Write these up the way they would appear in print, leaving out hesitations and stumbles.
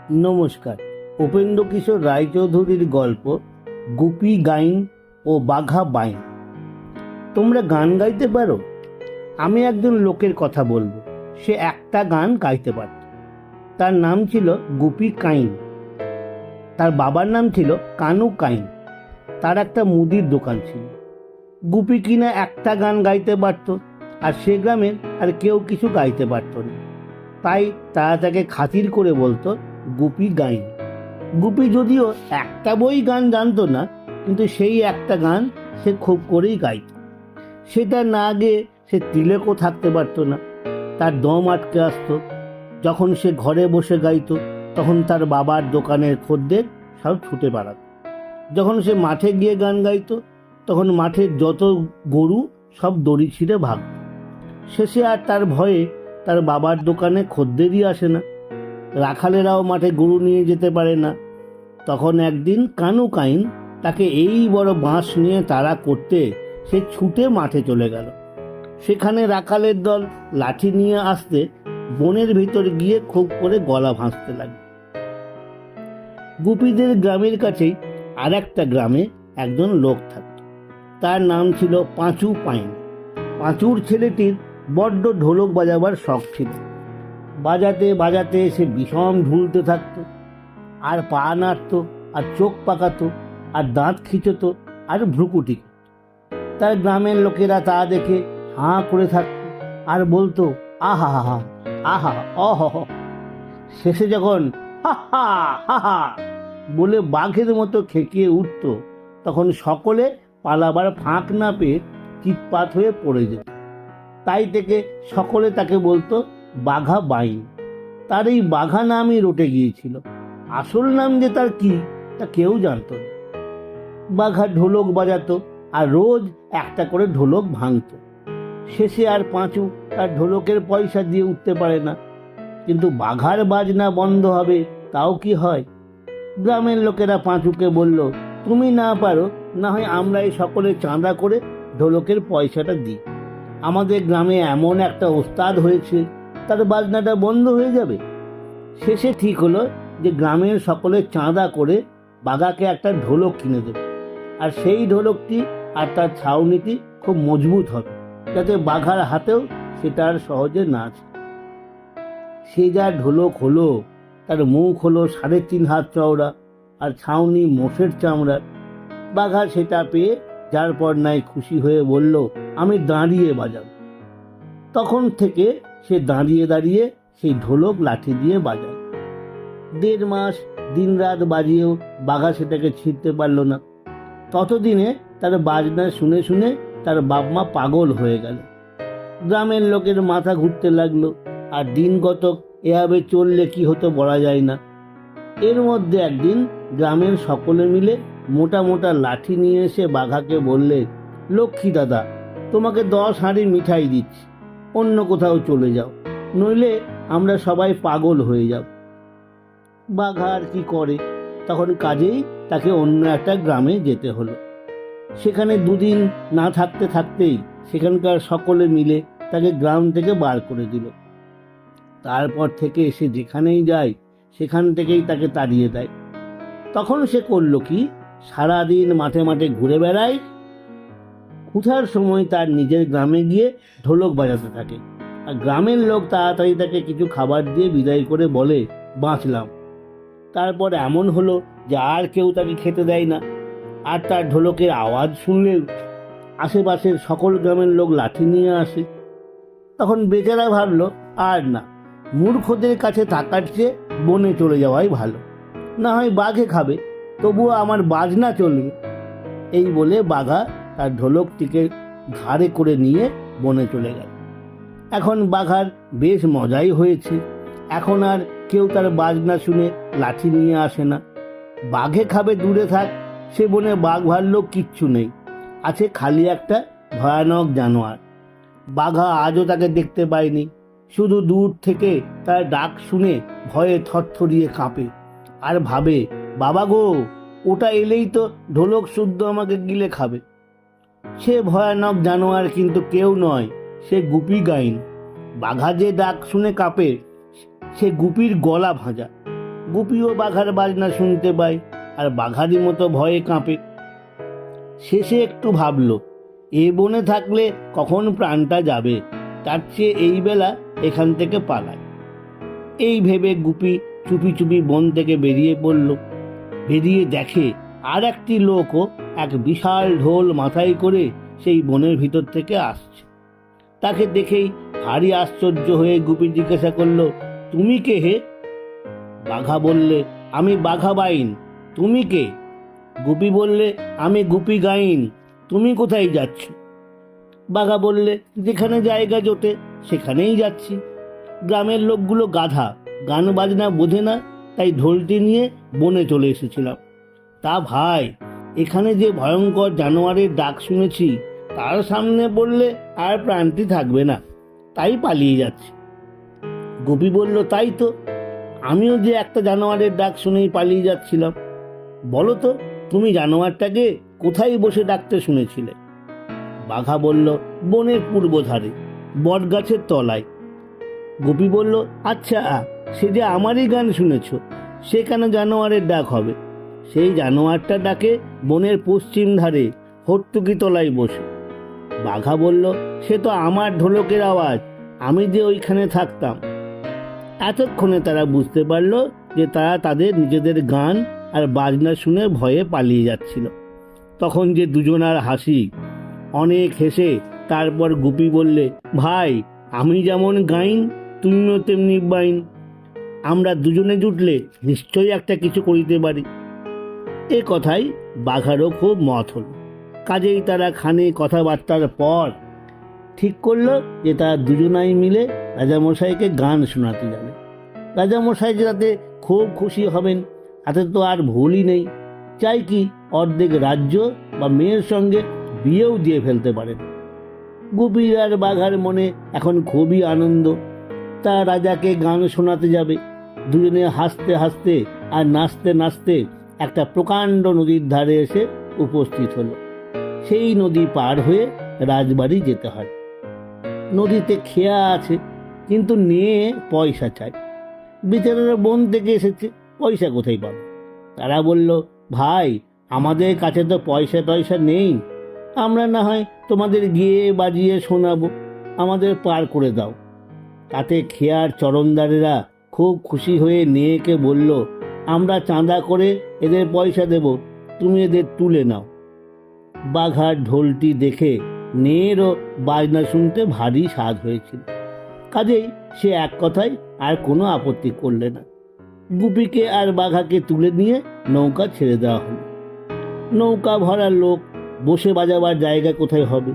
নমস্কার। উপেন্দ্রকিশোর রায়চৌধুরীর গল্প গুপি গাইন ও বাঘা বাইন। তোমরা গান গাইতে পারো? আমি একজন লোকের কথা বলবো। সে একটা গান গাইতে পারত। তার নাম ছিল গুপি কাইন। তার বাবার নাম ছিল কানু কাইন। তার একটা মুদির দোকান ছিল। গুপি কিনা একটা গান গাইতে পারত, আর সে গ্রামের আর কেউ কিছু গাইতে পারত না। তাই তারা তাকে খাতির করে বলতো গুপি গাইন। গুপি যদিও একটা বই গান জানতো না, কিন্তু সেই একটা গান সে খুব করেই গাইত। সেটা না গেয়ে সে তিলেকও থাকতে পারতো না। তার দম আটকে আসতো। যখন সে ঘরে বসে গাইতো, তখন তার বাবার দোকানের খদ্দের সব ছুটে বেড়াত। যখন সে মাঠে গিয়ে গান গাইতো, তখন মাঠের যত গরু সব দড়ি ছিঁড়ে ভাগত। শেষে আর তার ভয়ে তার বাবার দোকানে খদ্দেরই আসে না। রাখালেরাও মাঠে গরু নিয়ে যেতে পারে না। তখন একদিন কানু কাইন তাকে এই বড় বাঁশ নিয়ে তাড়া করতে সে ছুটে মাঠে চলে গেল। সেখানে রাখালের দল লাঠি নিয়ে আসতে বনের ভিতর গিয়ে খুব করে গলা ভাঁজতে লাগে। গুপিদের গ্রামের কাছেই আর একটা গ্রামে একজন লোক থাকত। তার নাম ছিল পাঁচু পাইন। পাঁচুর ছেলেটির বড্ড ঢোলক বাজাবার শখ ছিল। বাজাতে বাজাতে সে বিষম ঢুলতে থাকতো, আর পা নাড়ত, আর চোখ পাকাতো, আর দাঁত খিঁচত, আর ভ্রুকুটি। তার গ্রামের লোকেরা তা দেখে হাঁ করে থাকত আর বলতো আহা হা হা, আহা অহ। শেষে যখন হা হা হা হা বলে বাঘের মতো খেকিয়ে উঠত, তখন সকলে পালাবার ফাঁক না পেয়ে চিৎপাত হয়ে পড়ে যেত। তাই থেকে সকলে তাকে বলতো বাঘা বাইন। তার এই বাঘা নামই রটে গিয়েছিল। আসল নাম যে তার কি, তা কেউ জানত না। বাঘা ঢোলক বাজাতো আর রোজ একটা করে ঢোলক ভাঙত। শেষে আর পাঁচু তার ঢোলকের পয়সা দিয়ে উঠতে পারে না। কিন্তু বাঘার বাজনা বন্ধ হবে তাও কি হয়? গ্রামের লোকেরা পাঁচুকে বলল, তুমি না পারো, না হয় আমরা এই সকলে চাঁদা করে ঢোলকের পয়সাটা দিই। আমাদের গ্রামে এমন একটা ওস্তাদ হয়েছে, তার বাজনাটা বন্ধ হয়ে যাবে। শেষে ঠিক হলো যে গ্রামের সকলে চাঁদা করে বাঘাকে একটা ঢোলক কিনে দেবে, আর সেই ঢোলকটি আর তার ছাউনিটি খুব মজবুত হবে, যাতে বাঘার হাতেও সেটা আর সহজে না আসে। সে যা ঢোলক হলো, তার মুখ হলো 3.5 হাত চওড়া, আর ছাউনি মোষের চামড়ার। বাঘা সেটা পেয়ে যার পর নাই খুশি হয়ে বলল, আমি দাঁড়িয়ে বাজাবো। তখন থেকে সে দাঁড়িয়ে দাঁড়িয়ে সেই ঢোলক লাঠি দিয়ে বাজায়। 1.5 মাস দিনরাত বাজিয়েও বাঘা সেটাকে ছিঁড়তে পারল না। ততদিনে তার বাজনা শুনে শুনে তার বাপ মা পাগল হয়ে গেল। গ্রামের লোকের মাথা ঘুরতে লাগলো, আর দিন কতক এভাবে চললে কি হতো বলা যায় না। এর মধ্যে একদিন গ্রামের সকলে মিলে মোটা মোটা লাঠি নিয়ে এসে বাঘাকে বললে, লক্ষ্মী দাদা, তোমাকে 10 হাঁড়ি মিঠাই দিচ্ছি, অন্য কোথাও চলে যাও, নইলে আমরা সবাই পাগল হয়ে যাব। বাঘা আর কি করে, তখন কাজেই তাকে অন্য একটা গ্রামে যেতে হলো। সেখানে 2 দিন না থাকতে থাকতেই সেখানকার সকলে মিলে তাকে গ্রাম থেকে বার করে দিল। তারপর থেকে সে যেখানেই যায় সেখান থেকেই তাকে তাড়িয়ে দেয়। তখন সে করলো কি, সারাদিন মাঠে মাঠে ঘুরে বেড়ায়। উঠার সময় তার নিজের গ্রামে গিয়ে ঢোলক বাজাতে থাকে, আর গ্রামের লোক তাড়াতাড়ি তাকে কিছু খাবার দিয়ে বিদায় করে বলে, বাঁচলাম। তারপর এমন হলো যে আর কেউ তাকে খেতে দেয় না। আর তার ঢোলকের আওয়াজ শুনলে আশেপাশের সকল গ্রামের লোক লাঠি নিয়ে আসে। তখন বেচারা ভাবলো, আর না, মূর্খদের কাছে থাকার চেয়ে বনে চলে যাওয়াই ভালো। না হয় বাঘে খাবে, তবুও আমার বাজনা চলবে। এই বলে বাঘা তার ঢোলকটিকে ঘাড়ে করে নিয়ে বনে চলে গেল। এখন বাঘার বেশ মজাই হয়েছে। এখন আর কেউ তার বাজনা শুনে লাঠি নিয়ে আসে না। বাঘে খাবে দূরে থাক, সে বনে বাঘ ভাল্লুক কিচ্ছু নেই, আছে খালি একটা ভয়ানক জানোয়ার। বাঘা আজও তাকে দেখতে পায়নি, শুধু দূর থেকে তার ডাক শুনে ভয়ে থরথরিয়ে কাঁপে, আর ভাবে, বাবা গো, ওটা এলেই তো ঢোলক শুদ্ধ আমাকে গিলে খাবে। সে ভয়ানক জানোয়ার কিন্তু কেউ নয়, সে গুপি গাইন। বাঘা যে ডাক শুনে কাঁপে, সে গুপির গলা ভাঁজা। গুপিও বাঘার বাজনা শুনতে পায় আর বাঘারই মতো ভয়ে কাঁপে। শেষে একটু ভাবল, এ বনে থাকলে কখন প্রাণটা যাবে, তার চেয়ে এই বেলা এখান থেকে পালায়। এই ভেবে গুপি চুপি চুপি বন থেকে বেরিয়ে পড়ল। বেরিয়ে দেখে আর একটি লোকও এক বিশাল ঢোল মাথায় করে সেই বনের ভিতর থেকে আসছে। তাকে দেখেই ভারী আশ্চর্য হয়ে গুপি জিজ্ঞাসা করলো, তুমি কে হে? বাঘা বললে, আমি বাঘা বাইন। তুমি কে? গুপি বললে, আমি গুপি গাইন। তুমি কোথায় যাচ্ছ? বাঘা বললে, যেখানে জায়গা জোটে সেখানেই যাচ্ছি। গ্রামের লোকগুলো গাধা, গান বাজনা বোঝে না, তাই ঢোলটি নিয়ে বনে চলে এসেছিলাম। তা ভাই, এখানে যে ভয়ঙ্কর জানোয়ারের ডাক শুনেছি, তার সামনে পড়লে আর প্রাণটি থাকবে না, তাই পালিয়ে যাচ্ছে। গুপি বলল, তাই তো, আমিও যে একটা জানোয়ারের ডাক শুনেই পালিয়ে যাচ্ছিলাম। বলো তো, তুমি জানোয়ারটাকে কোথায় বসে ডাকতে শুনেছিলে? বাঘা বলল, বনের পূর্ব ধারে, বট গাছের তলায়। গুপি বলল, আচ্ছা, সে যে আমারই গান শুনেছ, সে কেন জানোয়ারের ডাক হবে? সেই জানোয়ারটা ডাকে বনের পশ্চিম ধারে হট্টুকি তলায় বসে। বাঘা বলল, সে তো আমার ঢোলকের আওয়াজ, আমি যে ওইখানে থাকতাম। এতক্ষণে তারা বুঝতে পারল যে তারা তাদের নিজেদের গান আর বাজনা শুনে ভয়ে পালিয়ে যাচ্ছিল। তখন যে দুজনার হাসি, অনেক হেসে তারপর গুপি বললে, ভাই, আমি যেমন গাইন, তুমিও তেমনি বাইন। আমরা দুজনে জুটলে নিশ্চয়ই একটা কিছু করিতে পারি। এ কথাই বাঘারও খুব মত হল। কাজেই তারা খানে কথাবার্তার পর ঠিক করলো যে তারা দুজনাই মিলে রাজামশাইকে গান শোনাতে যাবে। রাজামশাই যাতে খুব খুশি হবেন, তাতে তো আর ভুলই নেই। চাই কি অর্ধেক রাজ্য বা মেয়ের সঙ্গে বিয়েও দিয়ে ফেলতে পারেন। গুপির আর বাঘার মনে এখন খুবই আনন্দ। তারা রাজাকে গান শোনাতে যাবে। দুজনে হাসতে হাসতে আর নাচতে নাচতে একটা প্রকাণ্ড নদীর ধারে এসে উপস্থিত হলো। সেই নদী পার হয়ে রাজবাড়ি যেতে হয়। নদীতে খেয়া আছে, কিন্তু নিয়ে পয়সা চাই। বেচারারা বন থেকে এসেছে, পয়সা কোথায় পাবে? তারা বলল, ভাই, আমাদের কাছে তো পয়সা টয়সা নেই, আমরা না হয় তোমাদের গিয়ে বাজিয়ে শোনাবো, আমাদের পার করে দাও। তাতে খেয়ার চরণদারেরা খুব খুশি হয়ে নেয়েকে বলল, আমরা চাঁদা করে এদের পয়সা দেব, তুমি এদের তুলে নাও। বাঘার ঢোলটি দেখে নেয়েরও বাজনা শুনতে ভারী স্বাদ হয়েছিল। কাজেই সে এক কথায় আর কোনো আপত্তি করলে না। গুপিকে আর বাঘাকে তুলে নিয়ে নৌকা ছেড়ে দেওয়া হলো। নৌকা ভরা লোক, বসে বাজাবার জায়গা কোথায় হবে?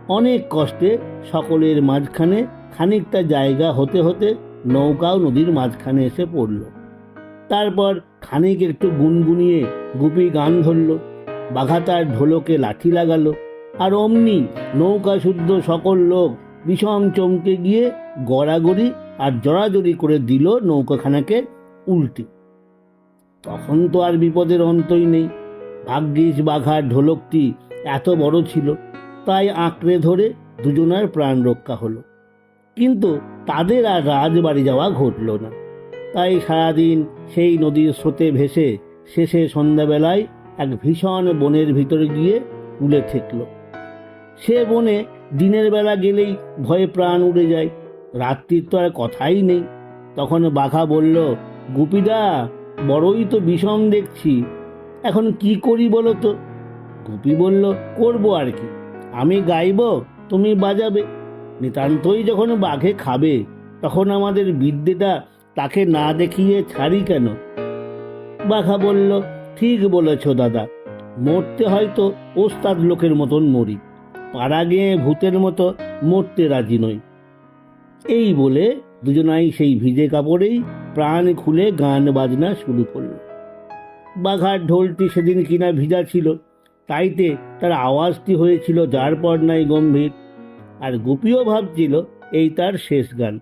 অনেক কষ্টে সকলের মাঝখানে খানিকটা জায়গা হতে হতে নৌকাও নদীর মাঝখানে এসে পড়ল। তারপর খানিক একটু গুনগুনিয়ে গুপি গান ধরল, বাঘা তার ঢোলকে লাঠি লাগালো, আর অমনি নৌকা শুদ্ধ সকল লোক বিষম চমকে গিয়ে গড়াগড়ি আর জড়াজড়ি করে দিল নৌকাখানাকে উল্টে। তখন তো আর বিপদের অন্তই নেই। ভাগ্যিস বাঘার ঢোলকটি এত বড় ছিল, তাই আঁকড়ে ধরে দুজনার প্রাণ রক্ষা হলো। কিন্তু তাদের আর রাজবাড়ি যাওয়া ঘটল না। তাই সারাদিন সেই নদীর স্রোতে ভেসে শেষে সন্ধ্যাবেলায় এক ভীষণ বনের ভিতরে গিয়ে কুলে ঠেকল। সে বনে দিনের বেলা গেলেই ভয়ে প্রাণ উড়ে যায়, রাত্রির তো আর কথাই নেই। তখন বাঘা বলল, গুপিদা, বড়ই তো বিষম দেখছি, এখন কি করি বলো তো? গুপি বলল, করবো আর কি, আমি গাইব, তুমি বাজাবে। নিতান্তই যখন বাঘে খাবে, তখন আমাদের বিদ্যেটা তাকে না দেখিয়ে ছাড়ি কেন? বাঘা বলল, ঠিক বলেছ দাদা, মরতে হয়তো ওস্তাদ লোকের মতন মরি, পাড়া গিয়ে ভূতের মতো মরতে রাজি নই। এই বলে দুজনাই সেই ভিজে কাপড়েই প্রাণ খুলে গান বাজনা শুরু করল। বাঘার ঢোলটি সেদিন কিনা ভিজা ছিল, তাইতে তার আওয়াজটি হয়েছিল যার পর নাই গম্ভীর। আর গুপিও ভাবছিল এই তার শেষ গান,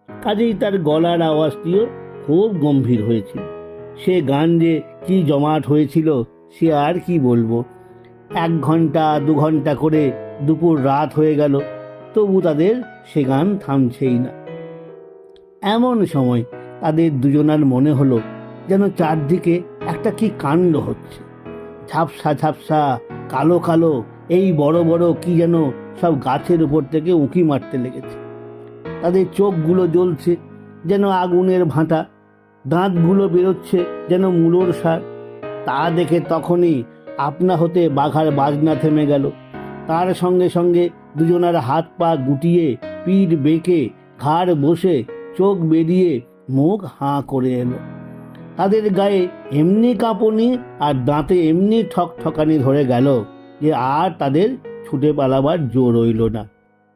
কাজেই তার গলার আওয়াজটিও খুব গম্ভীর হয়েছিল। সে গান যে কি জমাট হয়েছিল সে আর কি বলবো। 1 ঘন্টা 2 ঘন্টা করে দুপুর রাত হয়ে গেল, তবু তাদের সে গান থামছেই না। এমন সময় তাদের দুজনার মনে হলো যেন চারদিকে একটা কি কাণ্ড হচ্ছে। ঝাপসা ঝাপসা কালো কালো এই বড় বড় কি যেন সব গাছের উপর থেকে উঁকি মারতে লেগেছে। তাদের চোখগুলো জ্বলছে যেন আগুনের ভাঁটা, দাঁতগুলো বেরোচ্ছে যেন মূলোর সার। তা দেখে তখনই আপনা হতে বাঘার বাজনা থেমে গেল। তার সঙ্গে সঙ্গে দুজনার হাত পা গুটিয়ে, পিঠ বেঁকে, ঘাড় বসে, চোখ বেরিয়ে, মুখ হাঁ করে এলো। তাদের গায়ে এমনি কাঁপুনি আর দাঁতে এমনি ঠকঠকানি ধরে গেল যে আর তাদের ছুটে পালাবার জো রইল না।